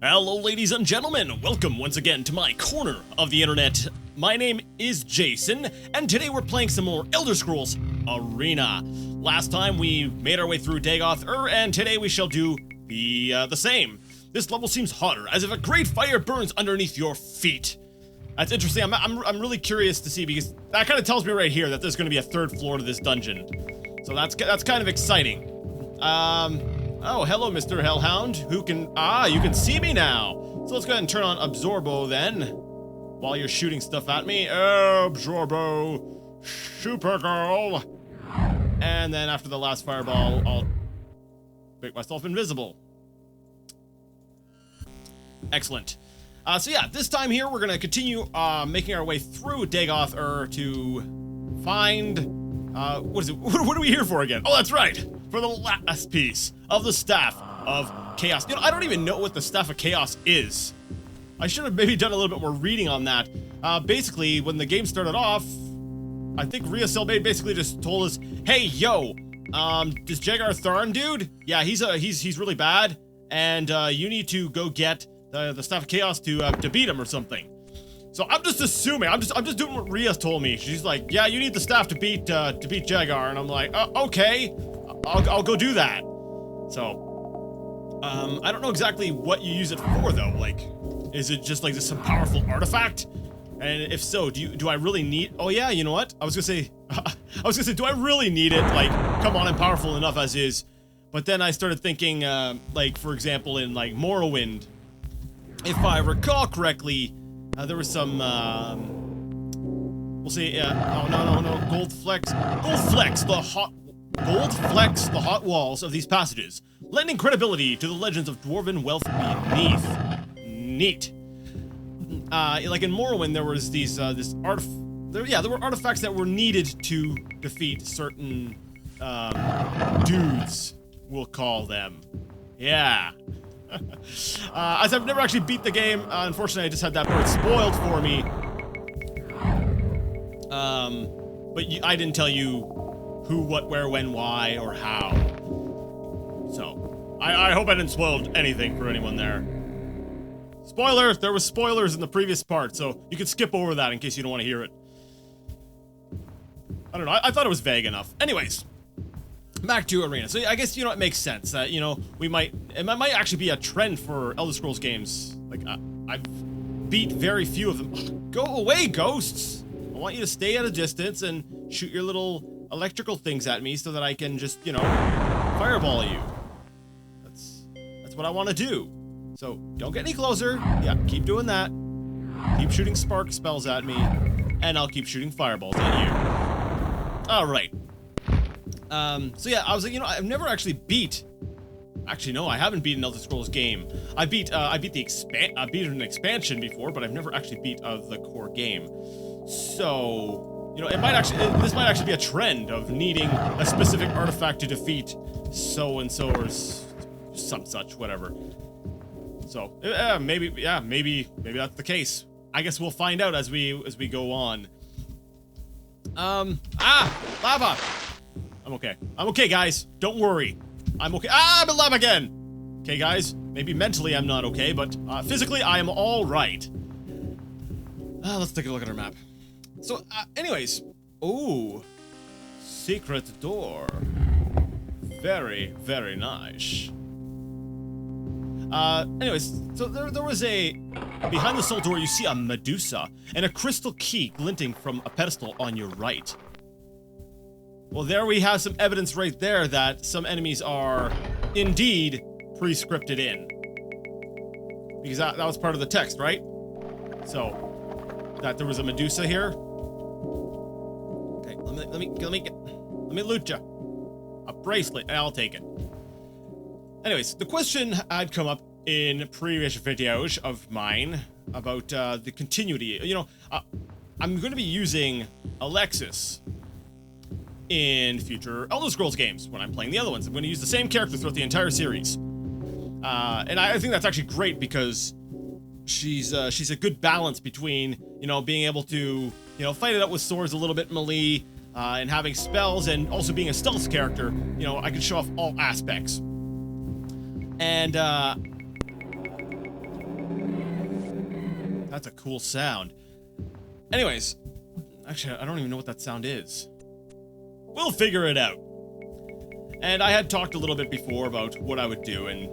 Hello, ladies and gentlemen. Welcome once again to my corner of the internet. My name is Jason, and today we're playing some more Elder Scrolls Arena. Last time we made our way through Dagoth, and today we shall do the same. This level seems hotter, as if a great fire burns underneath your feet. That's interesting. I'm really curious to see, because that kind of tells me right here that there's going to be a third floor to this dungeon. So that's kind of exciting. Oh, hello, Mr. Hellhound. You can see me now. So let's go ahead and turn on Absorbo then, while you're shooting stuff at me. Absorbo, Supergirl. And then after the last fireball, I'll make myself invisible. Excellent. So yeah, this time here, we're gonna continue making our way through Dagoth to find, what is it? What are we here for again? Oh, that's right. For the last piece of the Staff of Chaos. You know, I don't even know what the Staff of Chaos is. I should have maybe done a little bit more reading on that. Basically, when the game started off, I think Rhea Selbade basically just told us, hey, yo, this Jagar Tharn dude, yeah, he's really bad, and you need to go get the Staff of Chaos to beat him or something. So I'm just assuming, I'm just doing what Rhea told me. She's like, yeah, you need the staff to beat Jagar, and I'm like, okay. I'll go do that. So, I don't know exactly what you use it for though. Like, is it just like some powerful artifact? And if so, do I really need? Oh yeah, you know what? I was gonna say, do I really need it? Like, come on, I'm powerful enough as is. But then I started thinking, like for example, in like Morrowind, if I recall correctly, there was some, we'll say, oh no, Gold flex the hot walls of these passages, lending credibility to the legends of dwarven wealth beneath. Neat. Like in Morrowind, there was these, there were artifacts that were needed to defeat certain, dudes, we'll call them. Yeah. As I've never actually beat the game, unfortunately I just had that part spoiled for me. But I didn't tell you who, what, where, when, why, or how. So, I hope I didn't spoil anything for anyone there. Spoiler! There was spoilers in the previous part, so you could skip over that in case you don't want to hear it. I don't know, I thought it was vague enough. Anyways, back to Arena. So I guess, you know, it makes sense that, you know, it might actually be a trend for Elder Scrolls games. Like, I've beat very few of them. Ugh, go away, ghosts! I want you to stay at a distance and shoot your little electrical things at me so that I can just, you know, fireball you. That's what I want to do. So, don't get any closer. Yeah, keep doing that. Keep shooting spark spells at me, and I'll keep shooting fireballs at you. Alright. So yeah, I was like, you know, I've never actually beat... Actually, no, I haven't beat an Elder Scrolls game. I beat an expansion before, but I've never actually beat the core game. So... You know, this might actually be a trend of needing a specific artifact to defeat so-and-so or some such, whatever. So, maybe that's the case. I guess we'll find out as we go on. Lava! I'm okay, guys. Don't worry. I'm okay. I'm in lava again! Okay, guys. Maybe mentally I'm not okay, but physically I am all right. Let's take a look at our map. So, anyways, ooh, secret door. Very, very nice. Anyways, so there was behind the soul door you see a Medusa and a crystal key glinting from a pedestal on your right. Well, there we have some evidence right there that some enemies are indeed pre-scripted in. Because that was part of the text, right? So, that there was a Medusa here. Let me loot you. A bracelet, I'll take it. Anyways, the question had come up in previous videos of mine about the continuity. You know, I'm going to be using Alexis in future Elder Scrolls games when I'm playing the other ones. I'm going to use the same character throughout the entire series. And I think that's actually great because she's a good balance between, you know, being able to, you know, fight it out with swords a little bit melee, and having spells, and also being a stealth character. You know, I can show off all aspects. And That's a cool sound. Anyways, actually, I don't even know what that sound is. We'll figure it out. And I had talked a little bit before about what I would do, and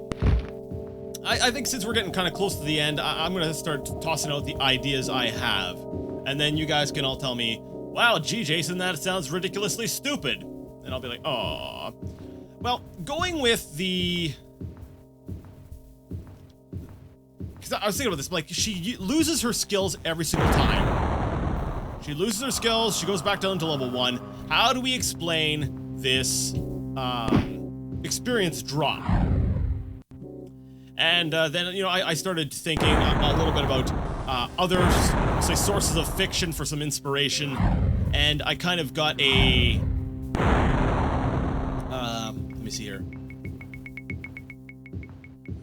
I think since we're getting kind of close to the end, I'm going to start tossing out the ideas I have. And then you guys can all tell me, wow, gee, Jason, that sounds ridiculously stupid. And I'll be like, aw. Well, going with the... Because I was thinking about this, like, she loses her skills every single time. She loses her skills, she goes back down to level 1. How do we explain this experience drop? And then, you know, I started thinking a little bit about other, say, sources of fiction for some inspiration. And I kind of got a... let me see here.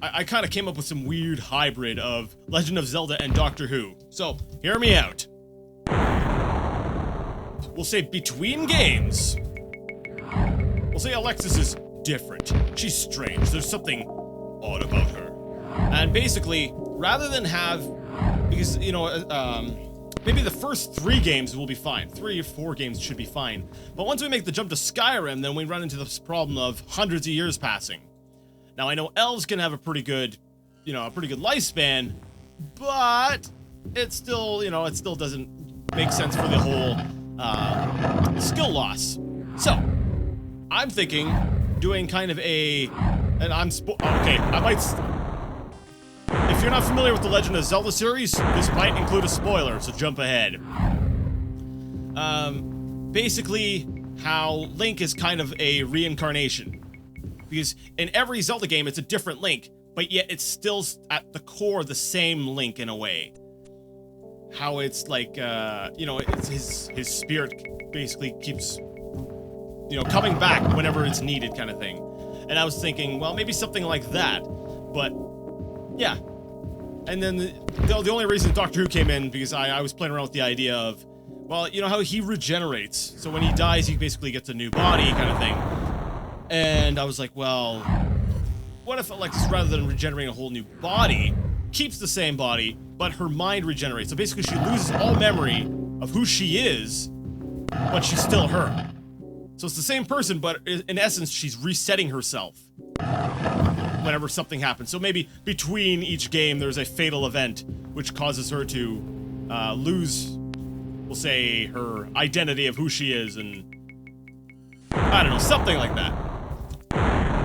I kind of came up with some weird hybrid of Legend of Zelda and Doctor Who. So, hear me out. We'll say between games. We'll say Alexis is different. She's strange. There's something odd about her. And basically, rather than have... Because, you know, maybe the first 3 games will be fine. 3 or 4 games should be fine. But once we make the jump to Skyrim, then we run into this problem of hundreds of years passing. Now, I know elves can have a pretty good, you know, a pretty good lifespan, but it still, you know, it still doesn't make sense for the whole skill loss. So, I'm thinking doing kind of a, and okay, I might, if you're not familiar with the Legend of Zelda series, this might include a spoiler, so jump ahead. Basically, how Link is kind of a reincarnation. Because in every Zelda game, it's a different Link, but yet it's still at the core the same Link in a way. How it's like, you know, it's his spirit basically keeps, you know, coming back whenever it's needed kind of thing. And I was thinking, well, maybe something like that, but yeah. And then the only reason Doctor Who came in, because I was playing around with the idea of, well, you know how he regenerates. So when he dies, he basically gets a new body kind of thing. And I was like, well, what if Alexis, rather than regenerating a whole new body, keeps the same body, but her mind regenerates? So basically she loses all memory of who she is, but she's still her. So it's the same person, but in essence, she's resetting herself whenever something happens. So maybe between each game, there's a fatal event, which causes her to lose, we'll say, her identity of who she is, and I don't know, something like that.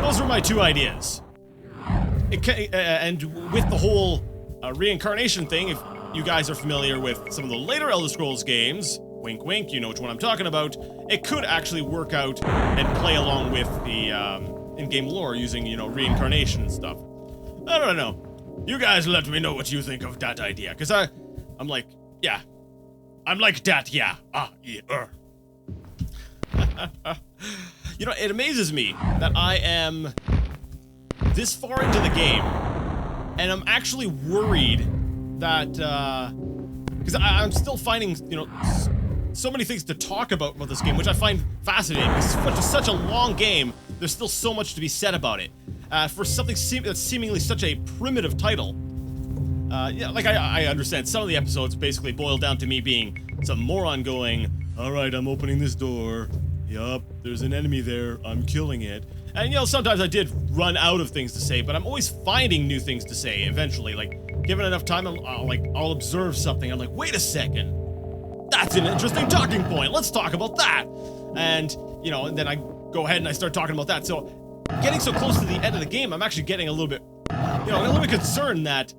Those are my 2 ideas. And with the whole reincarnation thing, if you guys are familiar with some of the later Elder Scrolls games, wink wink, you know which one I'm talking about, it could actually work out and play along with the in-game lore using, you know, reincarnation and stuff. I don't know. You guys let me know what you think of that idea, because I'm like, yeah. I'm like that, yeah. Yeah. You know, it amazes me that I am this far into the game, and I'm actually worried that, because I'm still finding, you know, so many things to talk about this game, which I find fascinating, because it's such a long game, there's still so much to be said about it. For something that's seemingly such a primitive title. Yeah, like I understand, some of the episodes basically boil down to me being some moron going, alright, I'm opening this door. Yup, there's an enemy there, I'm killing it. And, you know, sometimes I did run out of things to say, but I'm always finding new things to say eventually. Like, given enough time, I'll observe something, I'm like, wait a second. That's an interesting talking point, let's talk about that. And, you know, and then I go ahead and I start talking about that. So, getting so close to the end of the game, I'm actually getting a little bit, you know, a little bit concerned that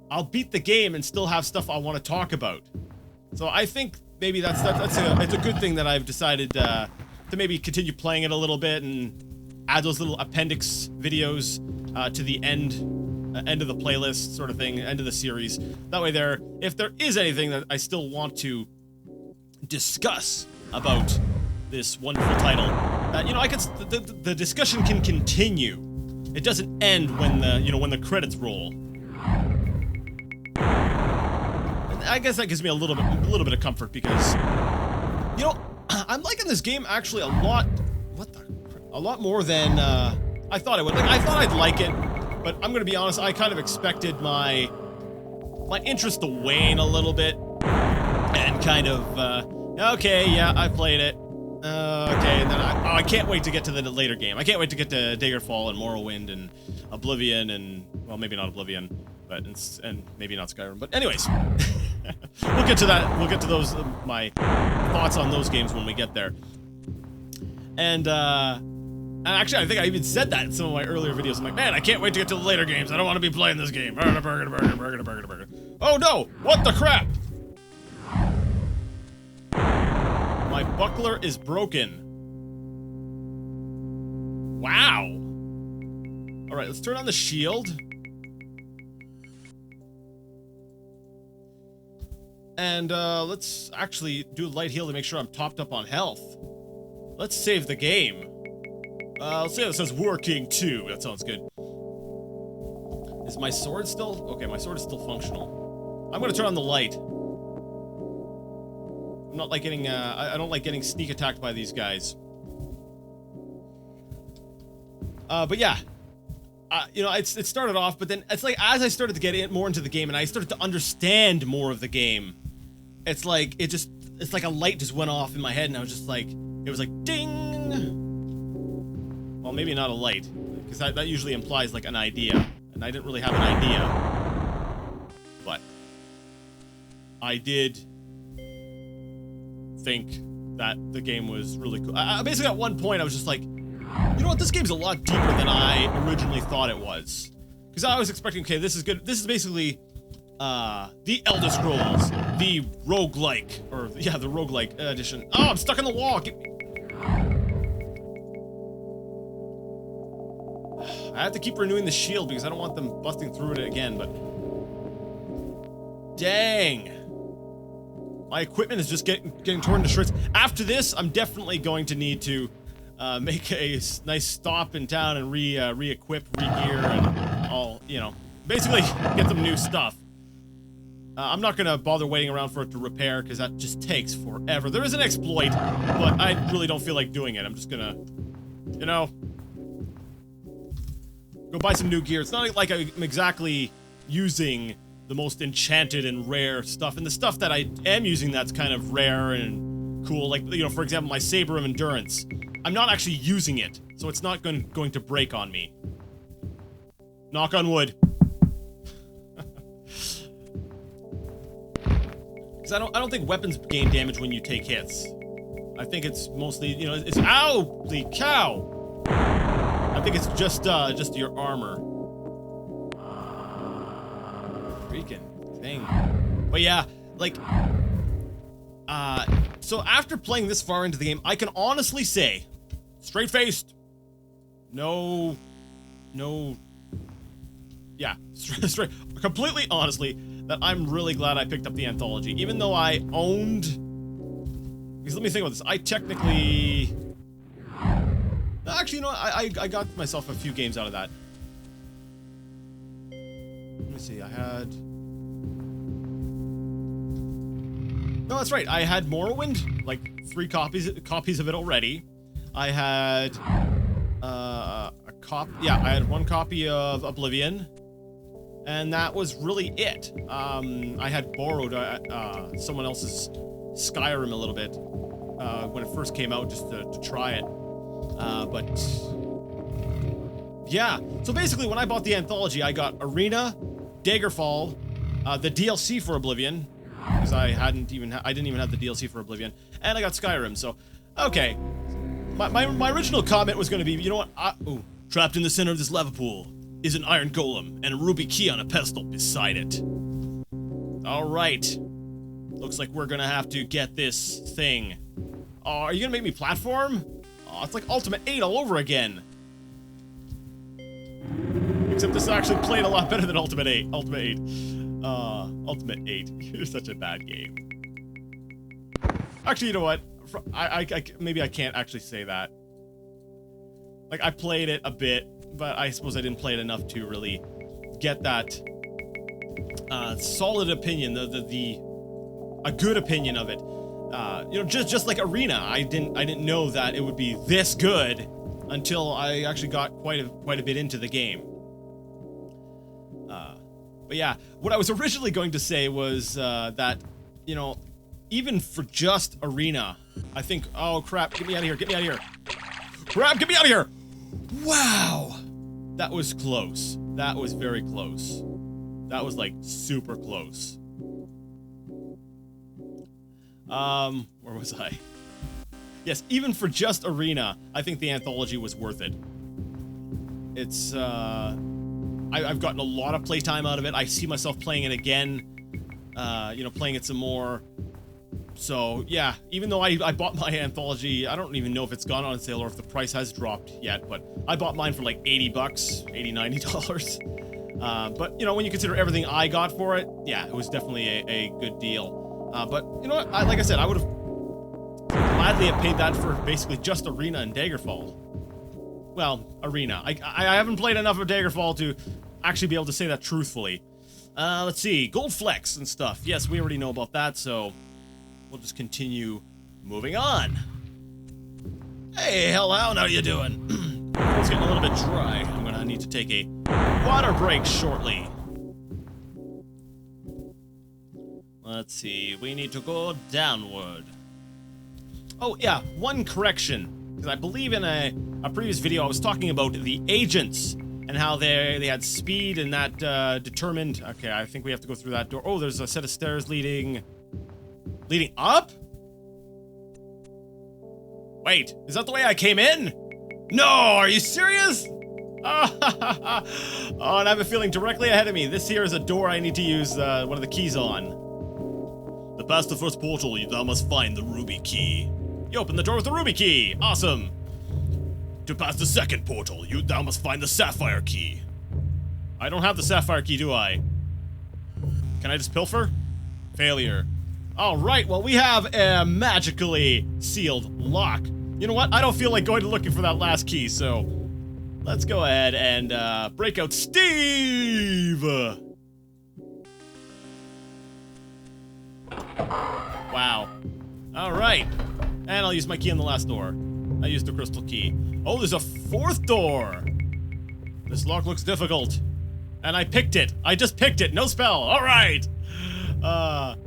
I'll beat the game and still have stuff I want to talk about. So I think maybe it's a good thing that I've decided to maybe continue playing it a little bit and add those little appendix videos to the end of the playlist sort of thing, end of the series. That way if there is anything that I still want to discuss about this wonderful title, you know, the discussion can continue. It doesn't end when the credits roll. I guess that gives me a little bit of comfort because, you know, I'm liking this game actually a lot more than I thought I would. Like, I thought I'd like it, but I'm gonna be honest, I kind of expected my my interest to wane a little bit, and kind of, okay, yeah, I played it. Okay, and then I can't wait to get to the later game. I can't wait to get to Daggerfall and Morrowind and Oblivion and, well, maybe not Oblivion, but, and maybe not Skyrim, but anyways. We'll get to that. We'll get to those, my thoughts on those games when we get there. And actually, I think I even said that in some of my earlier videos. I'm like, man, I can't wait to get to the later games. I don't want to be playing this game. Oh no! What the crap? My buckler is broken. Wow. All right, let's turn on the shield. And let's actually do a light heal to make sure I'm topped up on health. Let's save the game. Let's see how it says working too. That sounds good. Is my sword still? Okay, my sword is still functional. I'm gonna turn on the light. I'm not like getting, I don't like getting sneak attacked by these guys. But yeah. You know, it started off, but then it's like as I started to get more into the game and I started to understand more of the game, it's like it's like a light just went off in my head and I was just like, it was like ding. Well, maybe not a light, because that usually implies like an idea, and I didn't really have an idea, but I did think that the game was really cool. Basically at one point I was just like, you know what, this game's a lot deeper than I originally thought it was. Because I was expecting, okay, this is good. This is basically, the Elder Scrolls, the roguelike, or, yeah, the roguelike edition. Oh, I'm stuck in the wall! I have to keep renewing the shield because I don't want them busting through it again, but... Dang! My equipment is just getting torn to shreds. After this, I'm definitely going to need to make a nice stop in town and re-equip, re-gear, and all, you know, basically get some new stuff. I'm not gonna bother waiting around for it to repair because that just takes forever. There is an exploit, but I really don't feel like doing it. I'm just gonna, you know, go buy some new gear. It's not like I'm exactly using the most enchanted and rare stuff, and the stuff that I am using that's kind of rare and cool, like, you know, for example, my Saber of Endurance. I'm not actually using it, so it's not going to break on me. Knock on wood. Because I don't think weapons gain damage when you take hits. I think it's mostly, you know, it's ow, the cow. I think it's just your armor. Freaking thing. But yeah, like, so after playing this far into the game, I can honestly say, straight-faced, yeah, straight, completely honestly, that I'm really glad I picked up the Anthology, even though I owned, because let me think about this, I technically, actually, you know what, I got myself a few games out of that. Let me see, I had, no, that's right, I had Morrowind, like 3 copies of it already. I had, I had 1 copy of Oblivion, and that was really it. I had borrowed someone else's Skyrim a little bit when it first came out, just to try it. But yeah, so basically when I bought the Anthology, I got Arena, Daggerfall, the DLC for Oblivion, because I didn't even have the DLC for Oblivion, and I got Skyrim. So okay, my original comment was going to be, you know what? Ooh, trapped in the center of this lava pool is an iron golem and a ruby key on a pedestal beside it. All right, looks like we're gonna have to get this thing. Oh, are you gonna make me platform? Oh, it's like Ultimate 8 all over again. Except this actually played a lot better than Ultimate 8. Ultimate 8. Ultimate 8. You're such a bad game. Actually, you know what? Maybe I can't actually say that. Like, I played it a bit, but I suppose I didn't play it enough to really get that solid opinion, a good opinion of it. You know, just like Arena, I didn't know that it would be this good until I actually got quite a bit into the game. But But yeah, what I was originally going to say was that, you know, even for just arena, I think, oh crap, get me out of here, get me out of here. Crap, get me out of here! Wow! That was close. That was very close. That was like super close. Where was I? Yes, even for just arena, I think the anthology was worth it. It's, I've gotten a lot of playtime out of it. I see myself playing it again, you know, playing it some more. So, yeah, even though I bought my anthology, I don't even know if it's gone on sale or if the price has dropped yet, but I bought mine for like 80 bucks, $80, $90. But, you know, when you consider everything I got for it, yeah, it was definitely a good deal. But, you know what, like I said, I would have gladly have paid that for basically just Arena and Daggerfall. Well, Arena. I haven't played enough of Daggerfall to actually be able to say that truthfully. Let's see, Gold Flex and stuff. Yes, we already know about that, so we'll just continue moving on. Hey, Hellhound, how you doing? It's getting a little bit dry. I'm gonna need to take a water break shortly. Let's see, we need to go downward. Oh, yeah, one correction. Because I believe in a previous video I was talking about the agents and how they had speed and that determined... Okay, I think we have to go through that door. Oh, there's a set of stairs leading up? Wait, is that the way I came in? No, are you serious? Oh, and I have a feeling directly ahead of me. This here is a door I need to use one of the keys on. To pass the first portal, thou must find the ruby key. You open the door with the ruby key. Awesome. To pass the second portal, thou must find the sapphire key. I don't have the sapphire key, do I? Can I just pilfer? Failure. Alright, well, we have a magically sealed lock. You know what? I don't feel like going looking for that last key, so let's go ahead and break out Steve! Wow. Alright. And I'll use my key on the last door. I used the crystal key. Oh, there's a fourth door! This lock looks difficult. And I picked it. I just picked it. No spell. Alright! To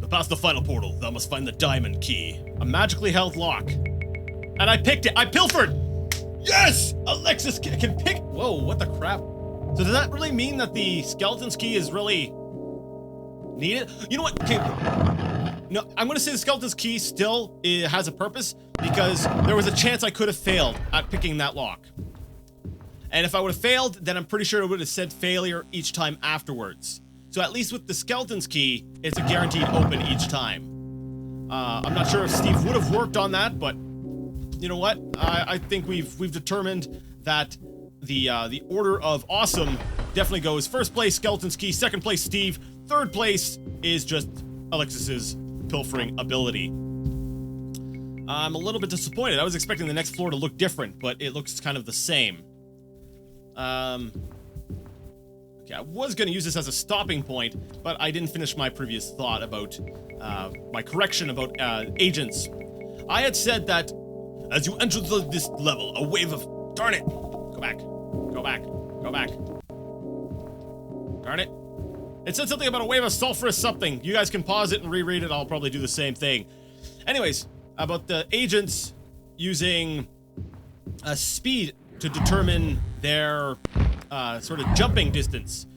pass the final portal, thou must find the diamond key. A magically held lock. And I picked it. I pilfered! Yes! Alexis can pick... Whoa, what the crap? So does that really mean that the skeleton's key is really... needed? You know what? Okay. No, I'm gonna say the skeleton's key still has a purpose because there was a chance I could have failed at picking that lock. And if I would have failed, then I'm pretty sure it would have said failure each time afterwards. So at least with the skeleton's key, it's a guaranteed open each time. I'm not sure if Steve would have worked on that, but you know what? I think we've determined that the order of awesome definitely goes first place skeleton's key, second place Steve, third place is just Alexis's pilfering ability. I'm a little bit disappointed. I was expecting the next floor to look different, but it looks kind of the same. Okay, I was going to use this as a stopping point, but I didn't finish my previous thought about my correction about agents. I had said that as you enter this level, a wave of... Darn it! Go back. Go back. Go back. Darn it. It said something about a wave of sulfurous something. You guys can pause it and reread it. I'll probably do the same thing. Anyways, about the agents using speed to determine their sort of jumping distance.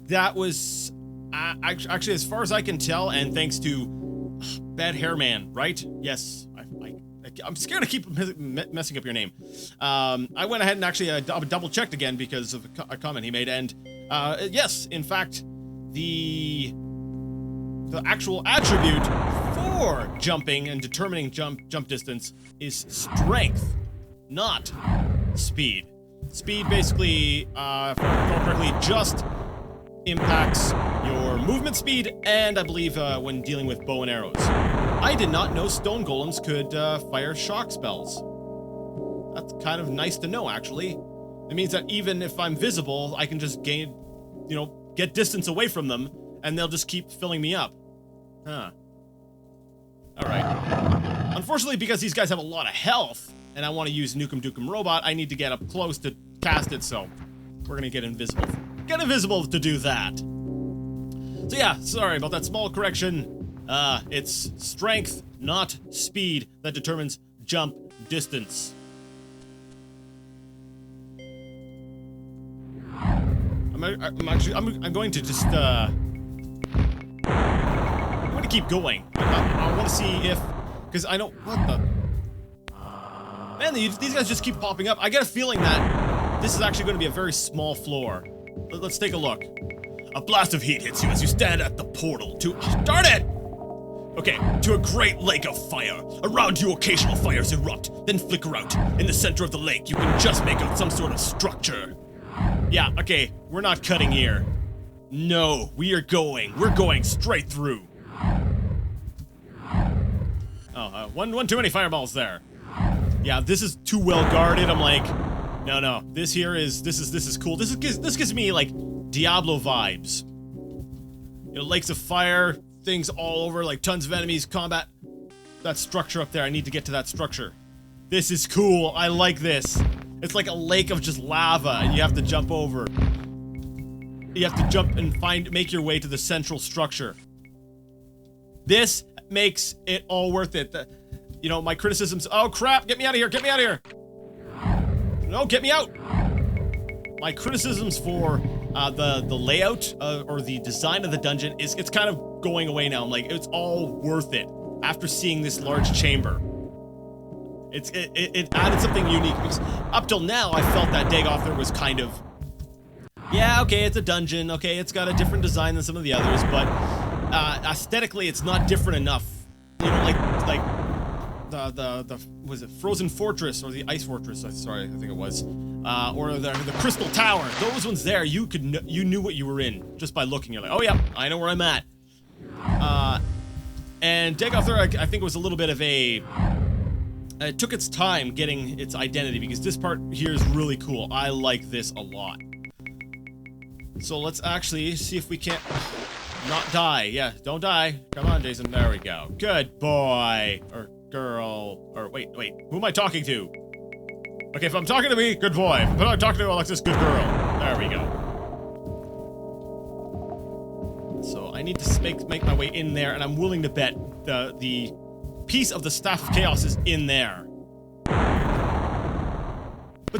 That was actually, as far as I can tell, and thanks to Bad Hair Man, right? Yes, I'm scared to keep messing up your name. I went ahead and actually double checked again because of a comment he made, and yes, in fact, the actual attribute for jumping and determining jump distance is strength, not speed. Speed basically, if I recall correctly, just impacts your movement speed and I believe when dealing with bow and arrows. I did not know stone golems could fire shock spells. That's kind of nice to know, actually. It means that even if I'm visible, I can just gain, you know, get distance away from them and they'll just keep filling me up. Huh. Alright. Unfortunately, because these guys have a lot of health, and I want to use Nukem Dukem Robot, I need to get up close to cast it, so we're gonna get invisible Get invisible to do that. So yeah, sorry about that small correction. It's strength, not speed, that determines jump distance. I'm going to just, I'm going to keep going. I want to see if, because I don't, what the, man, these guys just keep popping up. I get a feeling that this is actually going to be a very small floor. Let's take a look. A blast of heat hits you as you stand at the portal to, darn it! Okay, to a great lake of fire. Around you, occasional fires erupt, then flicker out. In the center of the lake, you can just make out some sort of structure. Yeah, okay, we're not cutting here. No, we're going straight through. Oh, one too many fireballs there. Yeah, this is too well guarded. I'm like, no, this is cool. This gives me like Diablo vibes. You know, lakes of fire, things all over, like tons of enemies, combat. That structure up there, I need to get to that structure. This is cool, I like this. It's like a lake of just lava, and you have to jump over. You have to jump and make your way to the central structure. This makes it all worth it. You know, my criticisms, oh crap, get me out of here, get me out of here. No, get me out. My criticisms for the layout or the design of the dungeon it's kind of going away now. I'm like, it's all worth it after seeing this large chamber. It added something unique, because up till now I felt that Dagoth there was kind of, yeah, okay, it's a dungeon, okay, it's got a different design than some of the others, but aesthetically it's not different enough. You know, like the was it Frozen Fortress or the Ice Fortress? Sorry, I think it was, or the Crystal Tower. Those ones there, you knew what you were in just by looking. You're like, oh yeah, I know where I'm at. And Dagoth there, I think, was a little bit of a. It took its time getting its identity, because this part here is really cool. I like this a lot. So let's actually see if we can't not die. Yeah, don't die. Come on, Jason. There we go. Good boy. Or girl. Or wait. Who am I talking to? Okay, if I'm talking to me, good boy. If I'm talking to Alexis, good girl. There we go. So I need to make my way in there, and I'm willing to bet the piece of the Staff of Chaos is in there. But,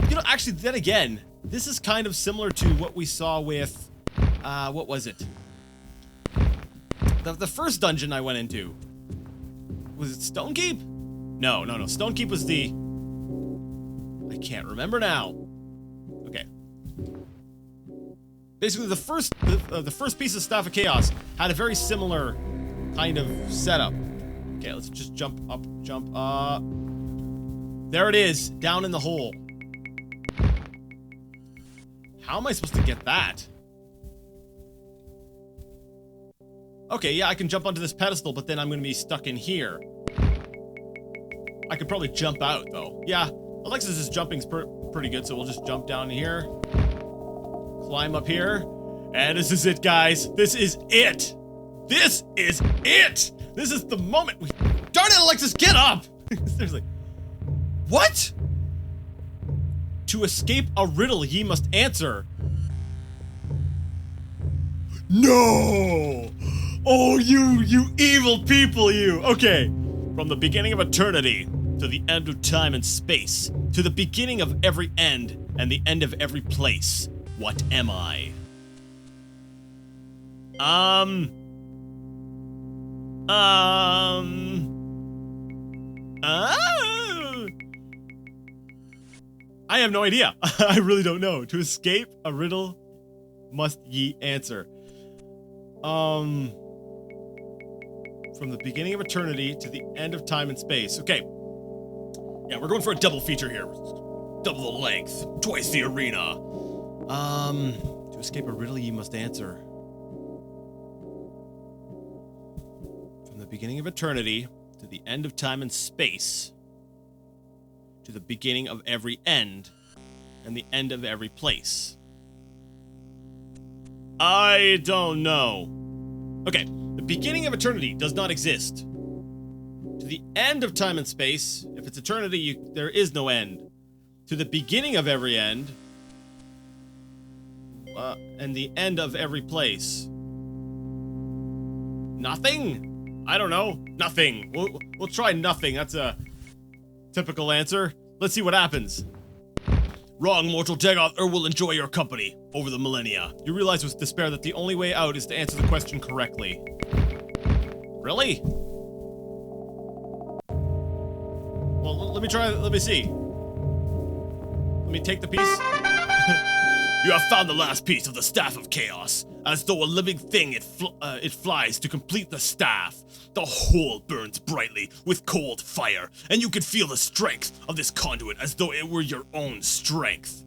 you know, actually, then again, this is kind of similar to what we saw with, what was it? The first dungeon I went into. Was it Stonekeep? No. Stonekeep was the... I can't remember now. Okay. Basically, the first piece of Staff of Chaos had a very similar kind of setup. Okay, let's just jump up. There it is, down in the hole. How am I supposed to get that? Okay, yeah, I can jump onto this pedestal, but then I'm gonna be stuck in here. I could probably jump out, though. Yeah, Alexis's jumping's pretty good, so we'll just jump down here. Climb up here. And this is it, guys. This is it! This is it! This is the moment. Darn it, Alexis, get up! Seriously. What? To escape a riddle ye must answer. No! Oh, you evil people, you! Okay. From the beginning of eternity to the end of time and space, to the beginning of every end and the end of every place, what am I? I have no idea. I really don't know. To escape a riddle must ye answer. From the beginning of eternity to the end of time and space. Okay. Yeah, we're going for a double feature here. Double the length. Twice the arena. To escape a riddle ye must answer. From the beginning of eternity to the end of time and space, to the beginning of every end and the end of every place. I don't know. Okay, the beginning of eternity does not exist. To the end of time and space, if it's eternity, there is no end. To the beginning of every end, and the end of every place? Nothing? I don't know. Nothing. We'll try nothing. That's a typical answer. Let's see what happens. Wrong, mortal Dagoth will enjoy your company over the millennia. You realize with despair that the only way out is to answer the question correctly. Really? Well, let me try. Let me see. Let me take the piece. You have found the last piece of the Staff of Chaos. As though a living thing, it flies to complete the staff. The whole burns brightly with cold fire, and you can feel the strength of this conduit as though it were your own strength.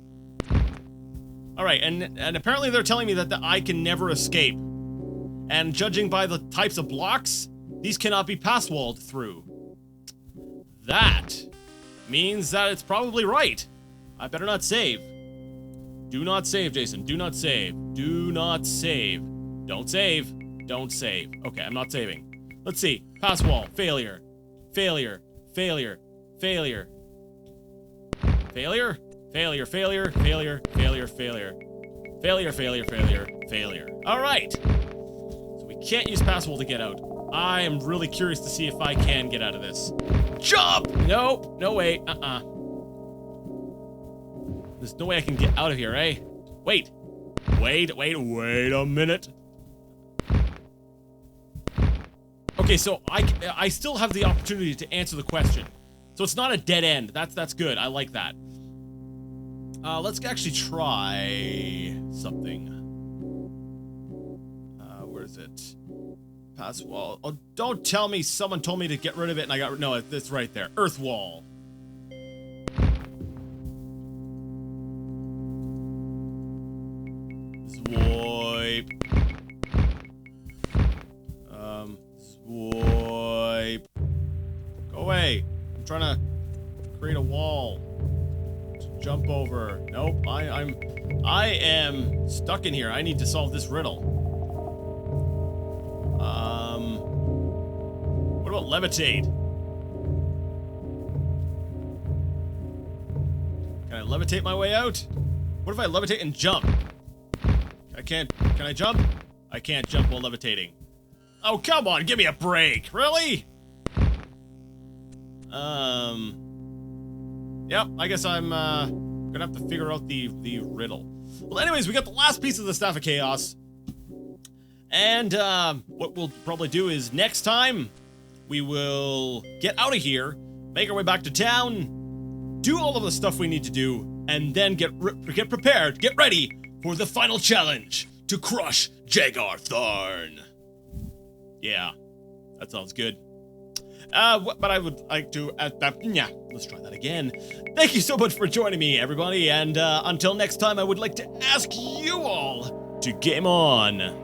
Alright, and apparently they're telling me that I can never escape. And judging by the types of blocks, these cannot be pass-walled through. That means that it's probably right. I better not save. Do not save, Jason. Do not save. Do not save. Don't save. Don't save. Okay, I'm not saving. Let's see. Pass wall. Failure. Failure. Failure. Failure. Failure? Failure. Failure. Failure. Failure. Failure. Failure. Failure. Failure. Failure. Alright. So we can't use pass wall to get out. I am really curious to see if I can get out of this. Jump! Nope. No way. There's no way I can get out of here, eh? Wait a minute. Okay, so I still have the opportunity to answer the question. So it's not a dead end. That's good. I like that. Let's actually try something. Where is it? Pass wall. Oh, don't tell me someone told me to get rid of it and I got... No, it's right there. Earth wall. Swipe. Swipe. Go away. I'm trying to create a wall to jump over. Nope. I am stuck in here. I need to solve this riddle. What about levitate? Can I levitate my way out? What if I levitate and jump? Can I jump? I can't jump while levitating. Oh, come on, give me a break. Really? Yep, I guess I'm, gonna have to figure out the riddle. Well, anyways, we got the last piece of the Staff of Chaos. And, what we'll probably do is next time, we will get out of here, make our way back to town, do all of the stuff we need to do, and then get prepared, get ready for the final challenge to crush Jagar Tharn. Yeah, that sounds good. But I would like to, yeah, let's try that again. Thank you so much for joining me, everybody, and until next time, I would like to ask you all to game on.